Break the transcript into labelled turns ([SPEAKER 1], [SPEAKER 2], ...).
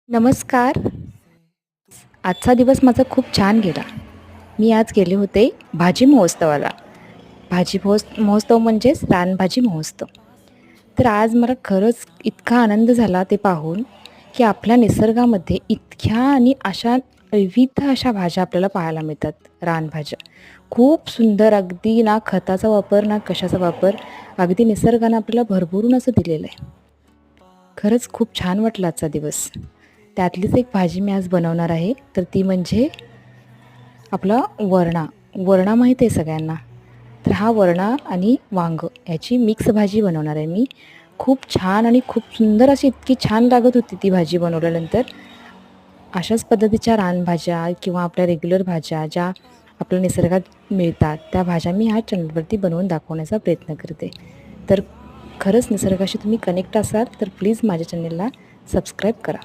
[SPEAKER 1] नमस्कार. आजचा दिवस माझा खूप छान गेला. मी आज गेले होते भाजी महोत्सवाला. महोत्सव म्हणजेच रानभाजी महोत्सव. तर आज मला खरंच इतका आनंद झाला ते पाहून, की आपल्या निसर्गामध्ये इतक्या आणि अशा विविध अशा भाज्या आपल्याला पाहायला मिळतात, रानभाज्या. खूप सुंदर, अगदी ना खताचा वापर ना कशाचा वापर, अगदी निसर्गानं आपल्याला भरभरून असं दिलेलं आहे. खरंच खूप छान वाटला आजचा दिवस. त्यातलीच एक भाजी मी आज बनवणार आहे, तर ती म्हणजे आपला वरणा. वरणा माहीत आहे सगळ्यांना. तर हा वरणा आणि वांगं ह्याची मिक्स भाजी बनवणार आहे मी. खूप छान आणि खूप सुंदर अशी इतकी छान लागत होती ती भाजी बनवल्यानंतर. अशाच पद्धतीच्या रानभाज्या किंवा आपल्या रेग्युलर भाज्या ज्या आपल्या निसर्गात मिळतात, त्या भाज्या मी ह्या चॅनलवरती बनवून दाखवण्याचा प्रयत्न करते. तर खरंच निसर्गाशी तुम्ही कनेक्ट असाल, तर प्लीज माझ्या चॅनलला सबस्क्राईब करा.